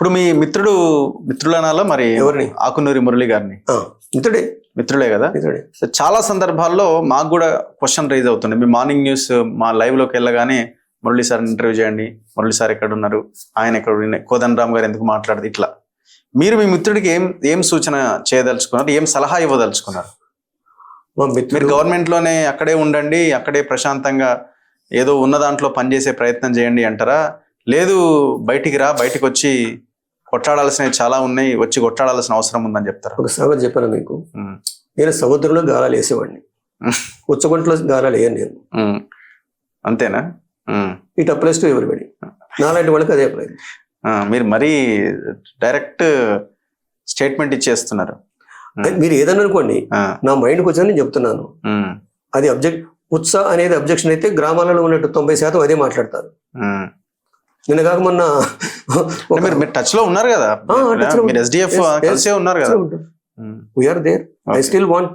ఇప్పుడు మీ మిత్రులనాలో మరి ఎవరిని? ఆకునూరి మురళి గారిని. మిత్రులే కదా. చాలా సందర్భాల్లో మాకు కూడా క్వశ్చన్ రైజ్ అవుతుంది. మీ మార్నింగ్ న్యూస్ మా లైవ్ లోకి వెళ్ళగానే మురళి సార్ ఇంటర్వ్యూ చేయండి, మురళి సార్ ఎక్కడ ఉన్నారు, ఆయన ఎక్కడ, కోదండరామ్ గారు ఎందుకు మాట్లాడదు, ఇట్లా మీరు మీ మిత్రుడికి ఏం సూచన చేయదలుచుకున్నారు, ఏం సలహా ఇవ్వదలుచుకున్నారు? మీరు గవర్నమెంట్ లోనే అక్కడే ఉండండి, అక్కడే ప్రశాంతంగా ఏదో ఉన్న దాంట్లో పనిచేసే ప్రయత్నం చేయండి అంటారా, లేదు బయటికి బయటికి వచ్చి కొట్లాడాల్సినవి చాలా ఉన్నాయి, వచ్చి కొట్లాడాల్సిన అవసరం ఉందని చెప్తారా? ఒక సాగర్ చెప్పాను మీకు, నేను సముద్రంలో గాలాలు వేసేవాడిని, ఉచ్చగొంటలో గాలాలు వేయను నేను. అంతేనా? It applies to everybody. నాలాంటి వాళ్ళకి అదే అప్లై. మీరు మరీ డైరెక్ట్ స్టేట్మెంట్ ఇచ్చేస్తున్నారు. మీరు ఏదన్నా అనుకోండి, నా మైండ్కి వచ్చాను నేను చెప్తున్నాను. అది ఉత్సా అనేది అబ్జెక్షన్ అయితే గ్రామాలలో ఉన్నట్టు 90% అదే మాట్లాడతారు. నిన్న కాక మొన్న మీరు టచ్ లో ఉన్నారు కదా, SDF కలిసే ఉన్నారు కదా. We are. I still want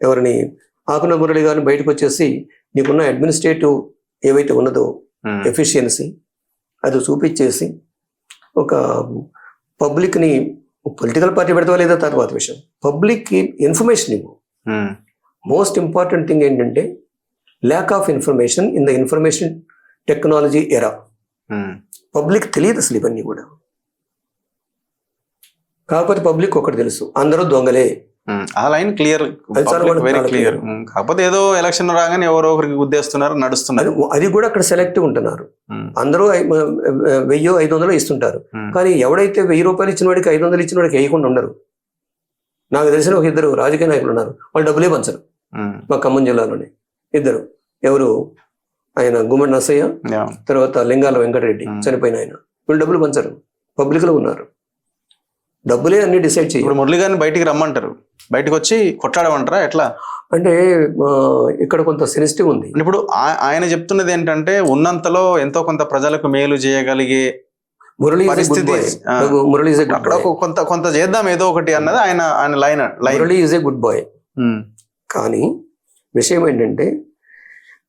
ఎవరిని ఆకున మురళి గారిని బయటకు వచ్చేసి నీకున్న అడ్మినిస్ట్రేటివ్ ఏవైతే ఉన్నదో ఎఫిషియన్సీ అది చూపించేసి ఒక పబ్లిక్ని, పొలిటికల్ పార్టీ పెడతావా లేదా తర్వాత విషయం, పబ్లిక్కి ఇన్ఫర్మేషన్ ఇవ్వు. మోస్ట్ ఇంపార్టెంట్ థింగ్ ఏంటంటే lack of information in the information technology ఎరా. పబ్లిక్ తెలియదు అసలు ఇవన్నీ కూడా. కాకపోతే పబ్లిక్ ఒకటి తెలుసు, అందరూ దొంగలే. ఆ లైన్ క్లియర్, వెరీ క్లియర్. కాకపోతే ఏదో ఎలక్షన్ రాగానే ఎవరో ఒకరికి గుద్దేస్తున్నారు, నడుస్తున్నారు. అది కూడా అక్కడ సెలెక్ట్ ఉంటున్నారు. అందరూ 1000-500 ఇస్తుంటారు, కానీ ఎవడైతే 1000 రూపాయలు ఇచ్చిన వాడికి 500 ఇచ్చిన వాడికి వేయకుండా ఉండరు. నాకు తెలిసిన ఒక 2 రాజకీయ నాయకులు ఉన్నారు, వాళ్ళు డబ్బులే పంచరు. మా ఖమ్మం జిల్లాలోనే 2. ఎవరు? ఆయన గుమ్మడి నరసయ్య, తర్వాత లింగాల వెంకటరెడ్డి, చనిపోయిన ఆయన. వీళ్ళు డబ్బులు పంచరు, పబ్లిక్ లో ఉన్నారు. డబ్బులే అన్ని డిసైడ్ చేయాలి. ఇప్పుడు మురళి గారిని బయటికి రమ్మంటారు, బయటకు వచ్చి కొట్లాడమంటారా ఎట్లా? అంటే ఇక్కడ కొంత సెన్సిటివ్ ఉంది. ఇప్పుడు ఆయన చెప్తున్నది ఏంటంటే ఉన్నంతలో ఎంతో కొంత ప్రజలకు మేలు చేయగలిగే పరిస్థితి, మురళి అక్కడ కొంత చేద్దాం ఏదో ఒకటి అన్నది ఆయన line. Murali is a good boy. కానీ విషయం ఏంటంటే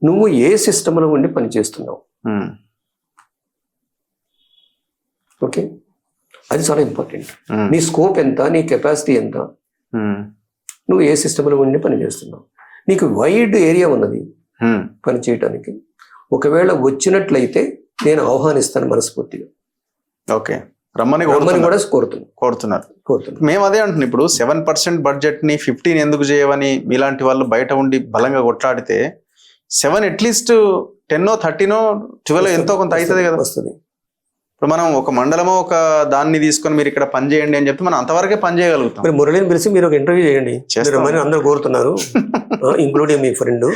నువ్వు ఏ సిస్టంలో ఉండి పనిచేస్తున్నావు, ఓకే, అది చాలా ఇంపార్టెంట్. నీ స్కోప్ ఎంత, నీ కెపాసిటీ ఎంత, నువ్వు ఏ సిస్టంలో ఉండి పని చేస్తున్నావు. నీకు వైడ్ ఏరియా ఉన్నది పని చేయటానికి. ఒకవేళ వచ్చినట్లయితే నేను ఆహ్వానిస్తాను మనస్ఫూర్తిగా. ఓకే, రమ్మని కూడా కోరుతున్నారు. మేము అదే అంటున్నాం. ఇప్పుడు 7% బడ్జెట్ ని 15 ఎందుకు చేయవని మీలాంటి వాళ్ళు బయట ఉండి బలంగా కొట్లాడితే 7 అట్లీస్ట్ 10, 13, 12 ఎంతో కొంత అవుతుంది కదా. వస్తుంది. ఇప్పుడు మనం ఒక మండలమో ఒక దాన్ని తీసుకొని మీరు ఇక్కడ పని చేయండి అని చెప్తే మనం అంతవరకే పని చేయగలుగుతాం. మీరు మురళిని పిలిచి మీరు ఒక ఇంటర్వ్యూ చేయండి, అందరూ కోరుతున్నారు, ఇంక్లూడింగ్ మీ ఫ్రెండ్.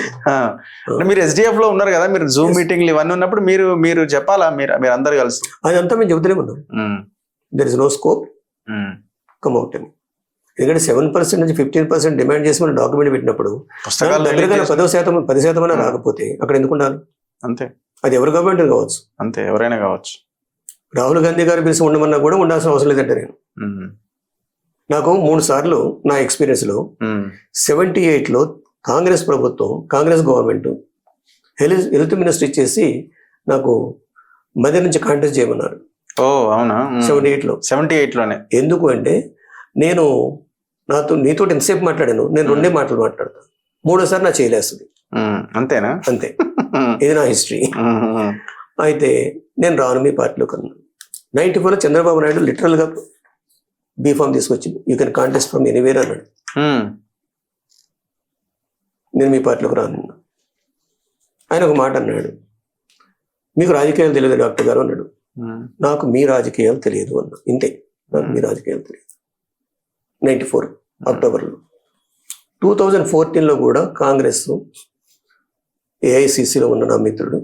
మీరు SDF లో ఉన్నారు కదా, మీరు జూమ్ మీటింగ్లు ఇవన్నీ ఉన్నప్పుడు మీరు చెప్పాలా, మీరు అందరు కలిసి? అదంతా మేము చెబుతూనే ఉన్నాం. There is no scope, come out అని. ఎందుకంటే 7% నుంచి 15% డిమాండ్ చేసి మనం డాక్యుమెంట్ పెట్టినప్పుడు 10% రాకపోతే అక్కడ ఎందుకు ఉండాలి? అంతే. అది ఎవరి గవర్నమెంట్ కావచ్చు, అంతే, ఎవరైనా కావచ్చు. రాహుల్ గాంధీ గారు పిలిచి ఉండమన్నా కూడా ఉండాల్సిన అవసరం లేదంటే నేను. నాకు 3 సార్లు నా ఎక్స్పీరియన్స్ లో 78లో కాంగ్రెస్ ప్రభుత్వం, కాంగ్రెస్ గవర్నమెంట్ హెల్త్ మినిస్టర్ ఇచ్చేసి నాకు మధ్య నుంచి కాంటెస్ట్ చేయమన్నారు. ఓ అవునా? 78లోనే. ఎందుకు అంటే నేను నీతో ఎంతసేపు మాట్లాడాను, నేను 2 మాటలు మాట్లాడతాను, 3వసారి నా చేయలేస్తుంది. అంతేనా? అంతే, ఇది నా హిస్టరీ. అయితే నేను రాను మీ పార్టీలోకి అన్నాను. 94లో చంద్రబాబు నాయుడు లిటరల్ గా బీఫామ్ తీసుకొచ్చి you can contest from anywhere అన్నాడు. నేను మీ పార్టీలోకి రాను. ఆయన ఒక మాట అన్నాడు, మీకు రాజకీయాలు తెలియదు డాక్టర్ గారు అన్నాడు. నాకు మీ రాజకీయాలు తెలియదు అన్నా. ఇంతే, నాకు మీ రాజకీయాలు తెలియదు. 94 అక్టోబర్లో. 2014లో కూడా కాంగ్రెస్ AICCలో ఉన్న నా మిత్రుడు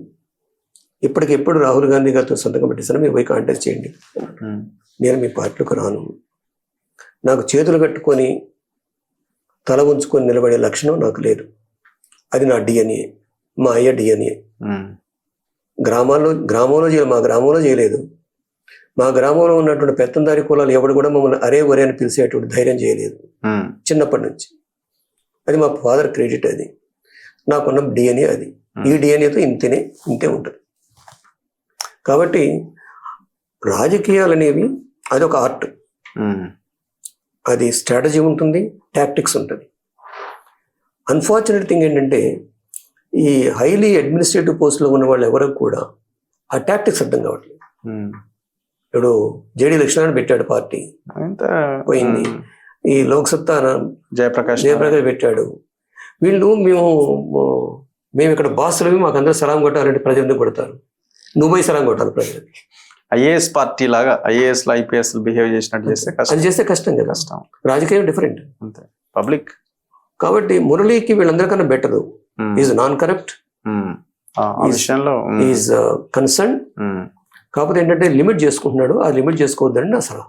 ఇప్పటికెప్పుడు రాహుల్ గాంధీ గారితో సంతకం పెట్టేసాను, మీరు పోయి కాంటాక్ట్ చేయండి. నేను మీ పార్టీలోకి రాను. నాకు చేతులు కట్టుకొని తల ఉంచుకొని నిలబడే లక్షణం నాకు లేదు. అది నా DNA, మా అయ్య DNA. గ్రామంలో చేయలేదు, మా గ్రామంలో చేయలేదు. మా గ్రామంలో ఉన్నటువంటి పెత్తందారి కులాలు ఎవడు కూడా మమ్మల్ని అరే ఒరే అని పిలిచేటువంటి ధైర్యం చేయలేదు చిన్నప్పటి నుంచి. అది మా ఫాదర్ క్రెడిట్. అది నాకున్న DNA. అది ఈ DNAతో ఇంతే ఉంటుంది. కాబట్టి రాజకీయాలు అనేవి అదొక ఆర్ట్. ఉమ్, అది స్ట్రాటజీ ఉంటుంది, టాక్టిక్స్ ఉంటుంది. అన్ఫార్చునేట్ థింగ్ ఏంటంటే ఈ హైలీ అడ్మినిస్ట్రేటివ్ పోస్టులో ఉన్న వాళ్ళు ఎవరికి కూడా ఆ టాక్టిక్స్ అర్థం కావట్లేదు. ఉమ్. ఇప్పుడు జేడీ లక్ష్మణ్ పెట్టాడు పార్టీ, అంత పోయింది. ఈ లోక్సత్తా జయప్రకాష్ జయప్రకాష్ పెట్టాడు. వీళ్ళు మేము ఇక్కడ బాసులవి, మాకు అందరూ సలాం కొట్టాలంటే ప్రజలు ఎందుకు కొడతారు? నువ్వు పోయి సలాం కొట్టాలి ప్రజలకి. ఐఏఎస్ పార్టీ లాగా ఐఏఎస్ లో ఐపీఎస్ బిహేవ్ చేసినట్టు చేస్తే అది కష్టం. చేస్తే కష్టం కదా. కష్టం రాజకీయం డిఫరెంట్. అంతే. పబ్లిక్ కాబట్టి మురళీకి వీళ్ళందరికన్నా బెటరు. ఈజ్ నాన్ కరప్ట్, ఆ విషయంలో ఈజ్ కన్సర్న్. కాకపోతే ఏంటంటే లిమిట్ చేసుకుంటున్నాడు. ఆ లిమిట్ చేసుకోవద్దని నా సలహా.